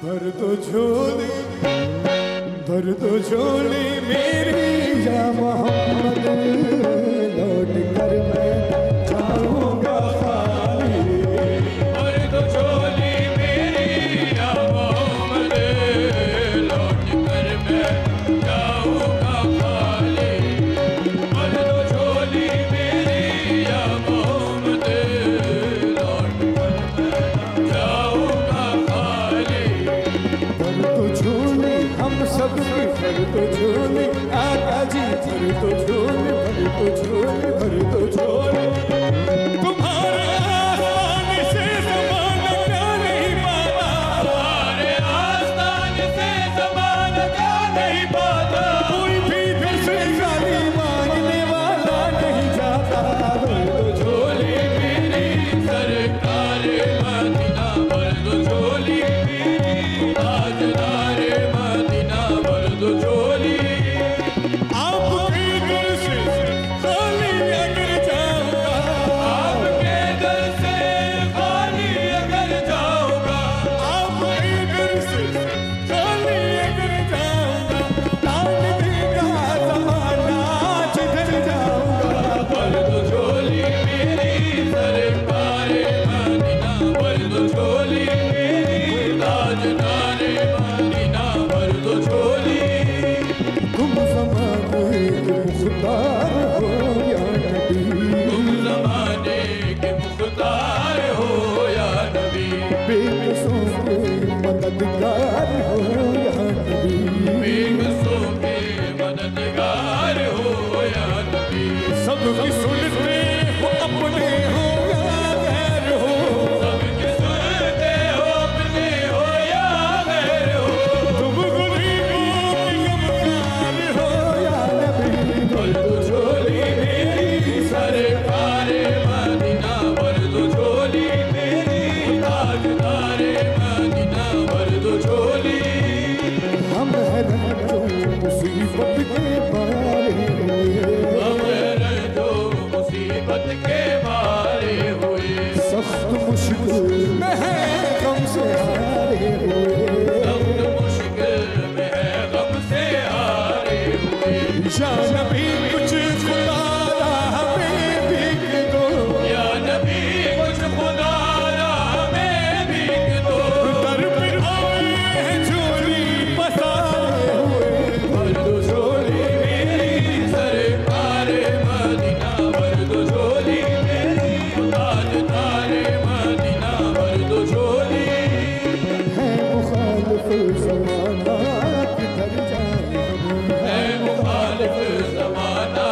भर दो झोली मेरी या मोहम्मद, लौट कर मैं जाऊंगा खाली। भर दो झोली मेरी या मोहम्मद, लौट कर मैं जाऊंगा खाली। भर दो झोली मेरी या मोहम्मद, लौट कर मैं जाऊंगा खाली। भर दो झोली हम सबकी, भर दो झोली आका जी, भर दो झोली, भर दो झोली, भर दो झोली। तुम्हारे आस्थान से ज़माना क्या नहीं पाता, हमारे आस्थान से ज़माना क्या नहीं पाता। कोई भी दिल से गाली मांगने वाला नहीं जाता। भर दो झोली मेरी सरकार मदीना, भर दो झोली मेरी ताजदार मदीना, भर दो झोली। आपके दर से खाली अगर जाऊंगा, आपके दर से खाली अगर जाऊंगा, आपके दर से खाली अगर जाऊंगा, तान देगा ज़माना जिधर जाऊंगा। भर दो झोली मेरी सरकार मदीना, भर दो झोली मेरी ताजदार मदीना, भर दो झोली। तुम ज़माने के मुख्तार हो या नबी, तुम ज़माने के मुख्तार हो या नबी, बेकसों के मददगार हो या नबी। बेकसों के मददगार हो या नबी। सबकी सुनते हो अपने हो या गैर हो, सबके सुनते हो अपने हो या गैर हो। तुम गरीबों के गमगार हो या नबी। भर दो झोली मेरी सरकार मदीना, भर दो झोली मेरी ताजदार मदीना, भर दो झोली। हम हैं रंजो मुसीबत के मारे हुए, हम रंजो मुसीबत के मारे हुए, सख्त मुश्किल में है गम से हारे हुए। सख्त मुश्किल में है गम से हारे हुए। या नबी कुछ खुदा हमें भीख दो, या नबी कुछ खुदा हमें भीख दो। दर पे आए हैं झोली पसारे हुए। भर दो झोली मेरी सरकार मदीना, भर दो झोली मेरी ताजदार मदीना, भर दो झोली। है मुखालिफ ज़माना किधर जाए हम, है मुखालिफ ज़माना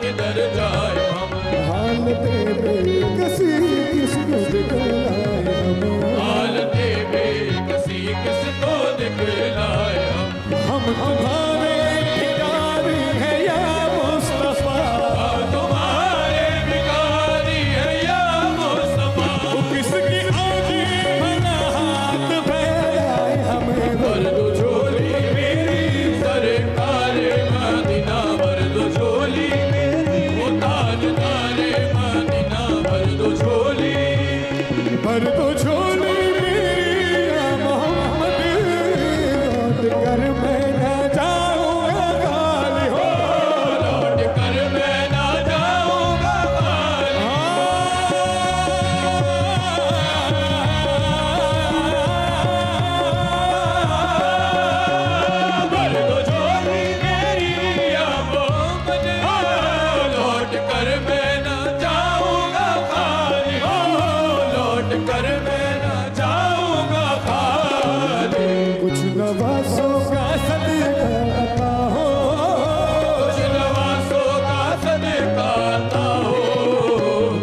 किधर जाए हम। हालत बेकसी किसको दिखलाए हम। हालत बेकसी किसको दिखलाए हम। तुम्हारे भिखारी हैं या मुस्तफा, तुम्हारे भिखारी है या मुस्तफा। किसकी आगे भला हाथ फैलाए हमें। भर दो झोली मेरी सरकार मदीना, भर दो झोली मेरी वो ताजदार मदीना, भर दो झोली। भर दो झोली मेरी या मोहम्मद, लौट कर मैं न जाऊंगा खाली हो। लौट कर मैं ना जाऊंगा खाली। भर दो झोली मेरी या मोहम्मद, लौट कर मैं ना जाऊंगा खाली। लौट कर मैं ना जाऊंगा खाली। कुछ नवासों का सदका अता हो, कुछ नवासों का सदका अता हो।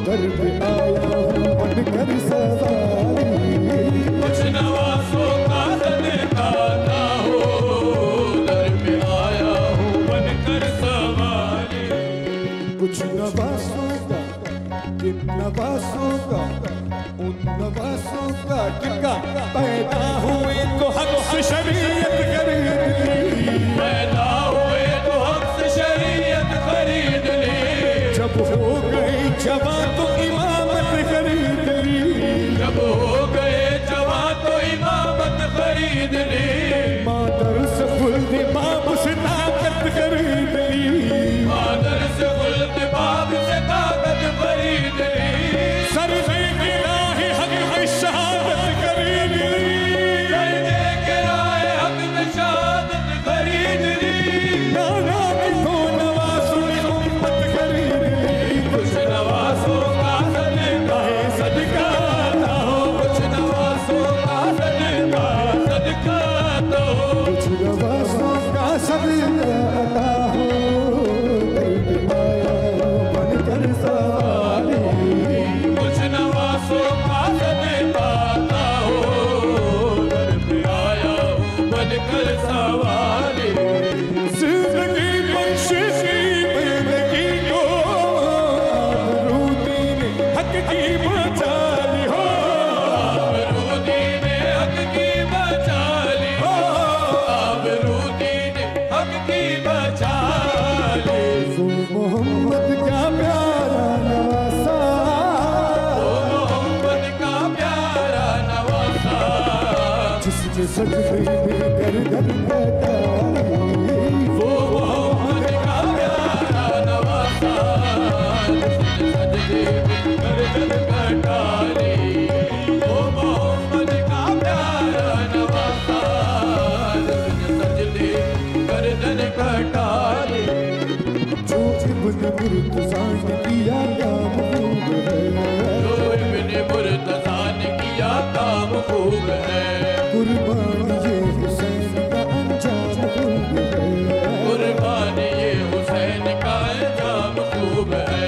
दर पे आया हूँ बनकर सवारी। कुछ नवासों का सदका अता हो, दर पे आया हूँ बनकर सवारी। कुछ नवासों का, जिन नवासों का, उन नवासों का टिका पैदा हुए तो हक से शरीयत खरीद ली। पैदा हुए तो हक से शरीयत खरीद ली। जब हो गई जवां तो इमामत खरीद ली। जब हो गए जवां तो इमामत खरीद जिसने सजदे में गर्दन कटाई, वो मोहम्मद का प्यारा नवासा, जिसने सजदे में गर्दन कटा ली। वो मोहम्मद का प्यारा नवासा, जिसने सजदे गर्दन कटा ली। जो इब्न मुर्तज़ा ने किया काम खूब है, जो इब्न मुर्तज़ा ने किया काम खूब है। कुर्बान ये हुसैन का अंजाम खूब है, कुर्बान ये हुसैन का अंजाम खूब है।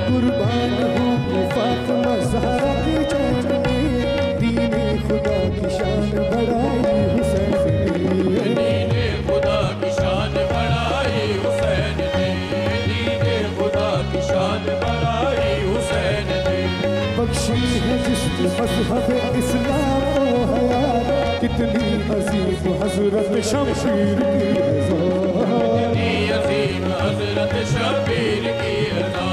कुर्बान होगी फातिमा ज़हरा की जान ने, दीने खुदा की शान बढ़ाई हुसैन ने, दीने खुदा की शान बढ़ाई हुसैन ने, दीने खुदा की शान बढ़ाई हुसैन ने। बख्शी है जिसने मज़हब इस्लाम को हयात, कितनी अजीम हज़रत शमशीर की रज़ा, कितनी अजीम हज़रत शबीर की अज़ा,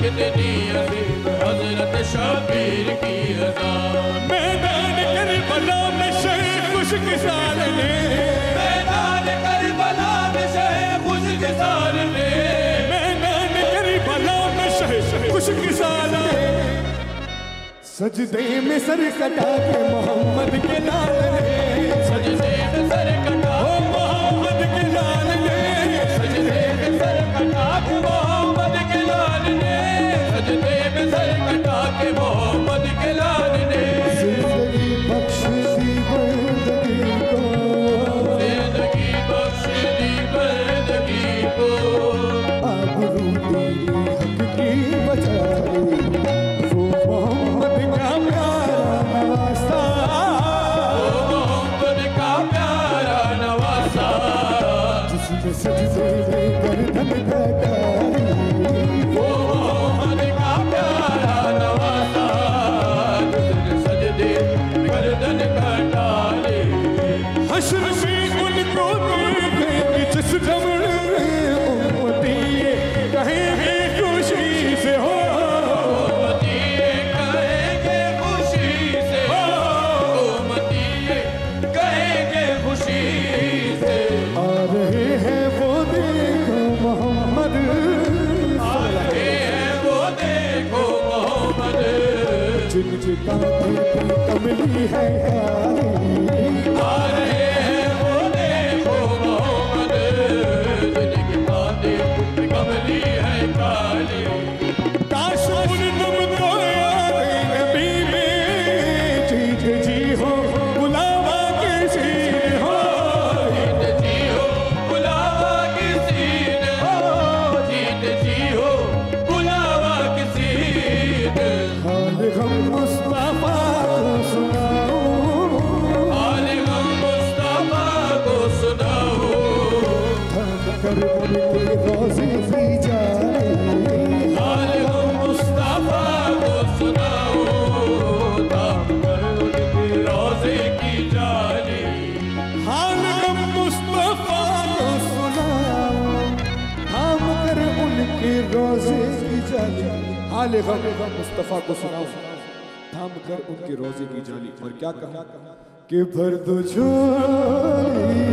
कितनी अजीम हज़रत शबीर की अज़ा। मैदान करबला में शहीद खुशकिसार ने, मैदान करबला में शहीद खुशकिसार ने, मैदान करबला में शहीद खुशकिसार ने, सजदे में सर कटा के मोहम्मद के लाल ने, सजदे में सर कटा ओ मोहम्मद के लाल ने, सजदे में सर कटा के मोहम्मद के लाल ने, सजदे में सर कटा के मोहम्मद के लाल ने। जिंदगी बख्श दी बंदगी को, जिंदगी बख्श दी बंदगी को, आबरू दी हक की बचाई, वो मोहम्मद का प्यारा नवासा, वो मोहम्मद का प्यारा नवासा, जिसने सजदे में गर्दन कटाई, वो मोहम्मद का प्यारा नवासा, जिसने सजदे में गर्दन कटा ली। हश्र में उनको देखेंगे जिस दम उम्मती कहेंगे खुशी से हो, उम्मती कहेंगे खुशी से हो, उम्मती कहेंगे खुशी से। आ रहे हैं वो देखो मोहम्मद, आ रहे हैं वो देखो मोहम्मद, जिनकी कांधे पे कमली है काली, आ रहे हैं वो देखो मोहम्मद, जिनके कांधे पे कमली है काली। काश उन नम को याद नबी में जीत जी हो बुलावा किसी ने हो, जीत जी हो बुलावा किसी ने हो, जीत जी हो बुलावा किसी ने। हाल गम मुस्तफा को सुनाओ, हाल गम मुस्तफा को सुनाओ, थम कर उनके रोज़े की जाए, हाल गम मुस्तफा को सुनाओ, थाम कर उनके रोज़े की जाली। हाल गम मुस्तफा को सुनाओ, थाम कर उनके रोज़े की जाली, हाल गम मुस्तफा को सुनाओ, थाम कर उनके रोज़े की जाली। और क्या कहा कि भर दो झोली